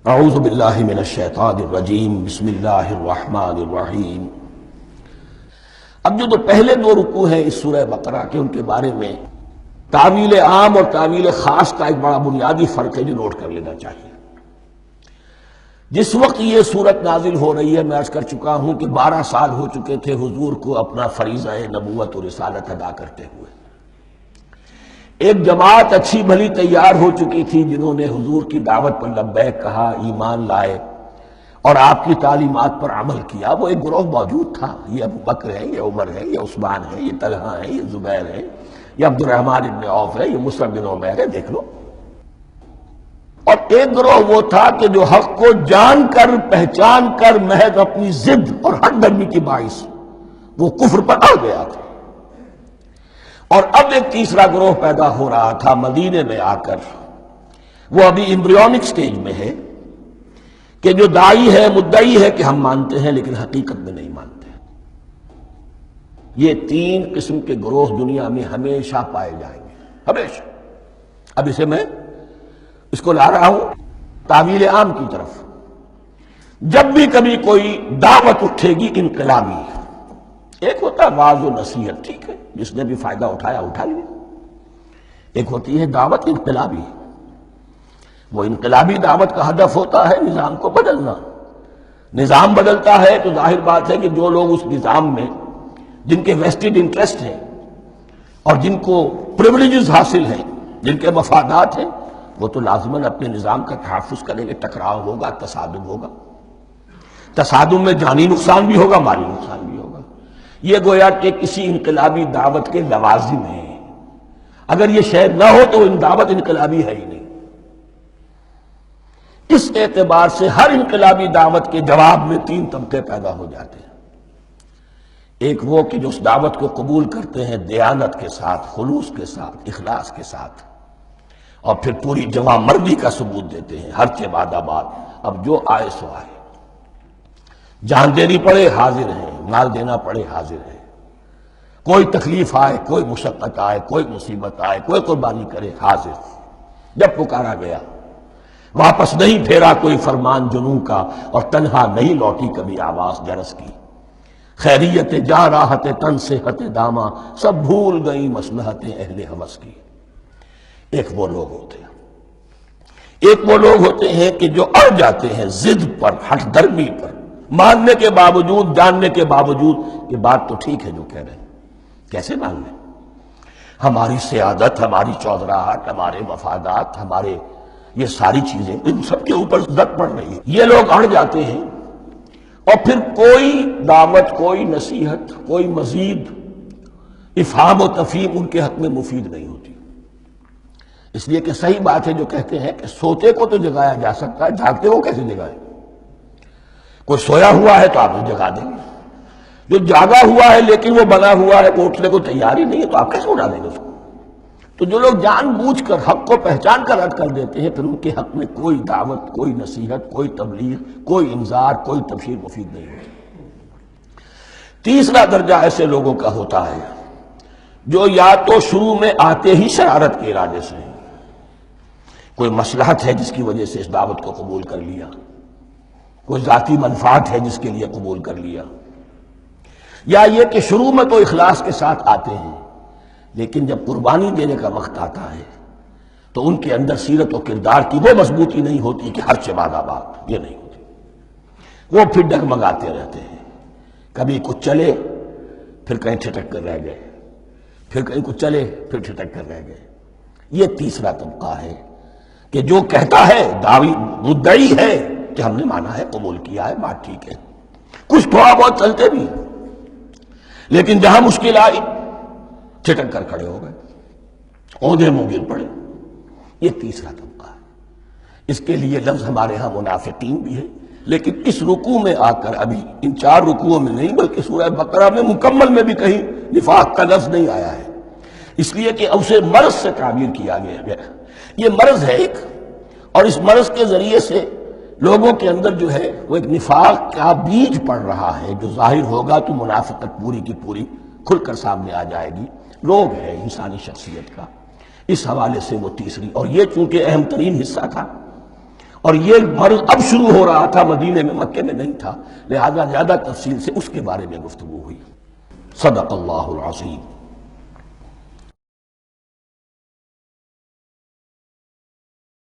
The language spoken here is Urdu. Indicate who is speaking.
Speaker 1: اعوذ باللہ من الشیطان الرجیم بسم اللہ الرحمن الرحیم۔ اب جو پہلے دو رکوع ہیں اس سورہ بقرہ کے، ان کے بارے میں تعویل عام اور تعویل خاص کا ایک بڑا بنیادی فرق ہے جو نوٹ کر لینا چاہیے۔ جس وقت یہ سورت نازل ہو رہی ہے، میں عرض کر چکا ہوں کہ 12 سال ہو چکے تھے حضور کو اپنا فریضہ نبوت و رسالت ادا کرتے ہوئے۔ ایک جماعت اچھی بھلی تیار ہو چکی تھی جنہوں نے حضور کی دعوت پر لبیک کہا، ایمان لائے اور آپ کی تعلیمات پر عمل کیا۔ وہ ایک گروہ موجود تھا، یہ ابو بکر ہے، یہ عمر ہے، یہ عثمان ہے، یہ طلحہ ہے، یہ زبیر ہے، یہ عبد الرحمن بن عوف ہے، یہ مصعب بن عمیر ہے، دیکھ لو۔ اور ایک گروہ وہ تھا کہ جو حق کو جان کر پہچان کر محض اپنی ضد اور ہٹ درمی کی باعث وہ کفر پر آ گیا تھا۔ اور اب ایک تیسرا گروہ پیدا ہو رہا تھا مدینے میں آ کر، وہ ابھی ایمبریونک سٹیج میں ہے، کہ جو داعی ہے، مدعی ہے کہ ہم مانتے ہیں لیکن حقیقت میں نہیں مانتے۔ یہ 3 قسم کے گروہ دنیا میں ہمیشہ پائے جائیں گے، ہمیشہ۔ اب میں اس کو لا رہا ہوں تعویل عام کی طرف۔ جب بھی کبھی کوئی دعوت اٹھے گی انقلابی، ایک ہوتا ہے واعظ و نصیحت، ٹھیک ہے، جس نے بھی فائدہ اٹھایا اٹھا لیا۔ ایک ہوتی ہے دعوت انقلابی، وہ انقلابی دعوت کا ہدف ہوتا ہے نظام کو بدلنا۔ نظام بدلتا ہے تو ظاہر بات ہے کہ جو لوگ اس نظام میں جن کے ویسٹڈ انٹرسٹ ہیں اور جن کو پریولیجز حاصل ہیں، جن کے مفادات ہیں، وہ تو لازماً اپنے نظام کا تحفظ کریں گے۔ ٹکراؤ ہوگا، تصادم ہوگا، تصادم میں جانی نقصان بھی ہوگا، مالی نقصان بھی ہوگا۔ یہ گویا کہ کسی انقلابی دعوت کے لوازم ہیں۔ اگر یہ شے نہ ہو تو دعوت انقلابی ہے ہی نہیں۔ اس اعتبار سے ہر انقلابی دعوت کے جواب میں 3 طبقے پیدا ہو جاتے ہیں۔ ایک وہ کہ جو اس دعوت کو قبول کرتے ہیں دیانت کے ساتھ، خلوص کے ساتھ، اخلاص کے ساتھ، اور پھر پوری جواں مردی کا ثبوت دیتے ہیں، ہر بعد آباد، اب جو آئے سو آئے، جان دینی پڑے حاضر ہیں، مال دینا پڑے حاضر ہیں، کوئی تکلیف آئے، کوئی مشقت آئے، کوئی مصیبت آئے، کوئی قربانی کرے، حاضر۔ جب پکارا گیا واپس نہیں پھیرا کوئی فرمان جنوں کا، اور تنہا نہیں لوٹی کبھی آواز جرس کی۔ خیریت جا راحت تن صحت داما، سب بھول گئی مصلحتیں اہل ہوس کی۔ ایک وہ لوگ ہوتے ہیں، ایک وہ لوگ ہوتے ہیں کہ جو اڑ جاتے ہیں ضد پر، ہٹ درمی پر، ماننے کے باوجود، جاننے کے باوجود، یہ بات تو ٹھیک ہے جو کہہ رہے ہیں، کیسے مان لیں؟ ہماری سیادت، ہماری چودراہٹ، ہمارے مفادات، ہمارے یہ ساری چیزیں ان سب کے اوپر زد پڑ رہی ہے۔ یہ لوگ اڑ جاتے ہیں اور پھر کوئی دعوت، کوئی نصیحت، کوئی مزید افہام و تفہیم ان کے حق میں مفید نہیں ہوتی۔ اس لیے کہ صحیح بات ہے جو کہتے ہیں کہ سوتے کو تو جگایا جا سکتا ہے، جاگتے کو کیسے جگائے؟ کوئی سویا ہوا ہے تو آپ اسے جگا دیں گے، جو جاگا ہوا ہے لیکن وہ بنا ہوا ہے، وہ اٹھنے کو تیار ہی نہیں ہے، تو آپ کیسے اٹھا دیں گے اس کو؟ تو جو لوگ جان بوجھ کر حق کو پہچان کر رد کر دیتے ہیں، پھر ان کے حق میں کوئی دعوت، کوئی نصیحت، کوئی تبلیغ، کوئی انذار، کوئی تبشیر مفید نہیں ہوتی۔ تیسرا درجہ ایسے لوگوں کا ہوتا ہے جو یا تو شروع میں آتے ہی شرارت کے ارادے سے، کوئی مصلحت ہے جس کی وجہ سے اس دعوت کو قبول کر لیا، کوئی ذاتی منفعت ہے جس کے لیے قبول کر لیا، یا یہ کہ شروع میں تو اخلاص کے ساتھ آتے ہیں لیکن جب قربانی دینے کا وقت آتا ہے تو ان کے اندر سیرت و کردار کی وہ مضبوطی نہیں ہوتی کہ ہر بعد آباد، یہ نہیں ہوتی۔ وہ پھر ڈگمگاتے رہتے ہیں، کبھی کچھ چلے پھر کہیں ٹھٹک کر رہ گئے، پھر کہیں کچھ چلے پھر ٹھٹک کر رہ گئے۔ یہ تیسرا طبقہ ہے کہ جو کہتا ہے، دعوی مدعی ہے کہ ہم نے مانا ہے، قبول کیا ہے، بات ٹھیک ہے، کچھ تھوڑا بہت چلتے بھی، لیکن جہاں مشکل آئی چھٹک کر کھڑے ہو گئے، اوندھے منہ گر پڑے۔ یہ تیسرا طبقہ ہے۔ اس کے لیے لفظ ہمارے ہاں منافقین بھی ہے، لیکن اس رکوع میں آ کر، ابھی ان 4 رکوعوں میں نہیں بلکہ سورہ بقرہ میں مکمل میں بھی کہیں نفاق کا لفظ نہیں آیا ہے، اس لیے کہ اسے مرض سے تعبیر کیا گیا۔ یہ مرض ہے ایک، اور اس مرض کے ذریعے سے لوگوں کے اندر جو ہے وہ ایک نفاق کا بیج پڑ رہا ہے، جو ظاہر ہوگا تو منافقت پوری کی پوری کھل کر سامنے آ جائے گی۔ روگ ہے انسانی شخصیت کا۔ اس حوالے سے وہ تیسری، اور یہ چونکہ اہم ترین حصہ تھا اور یہ مرض اب شروع ہو رہا تھا، مدینے میں، مکے میں نہیں تھا، لہذا زیادہ تفصیل سے اس کے بارے میں گفتگو ہوئی۔ صدق اللہ العظیم۔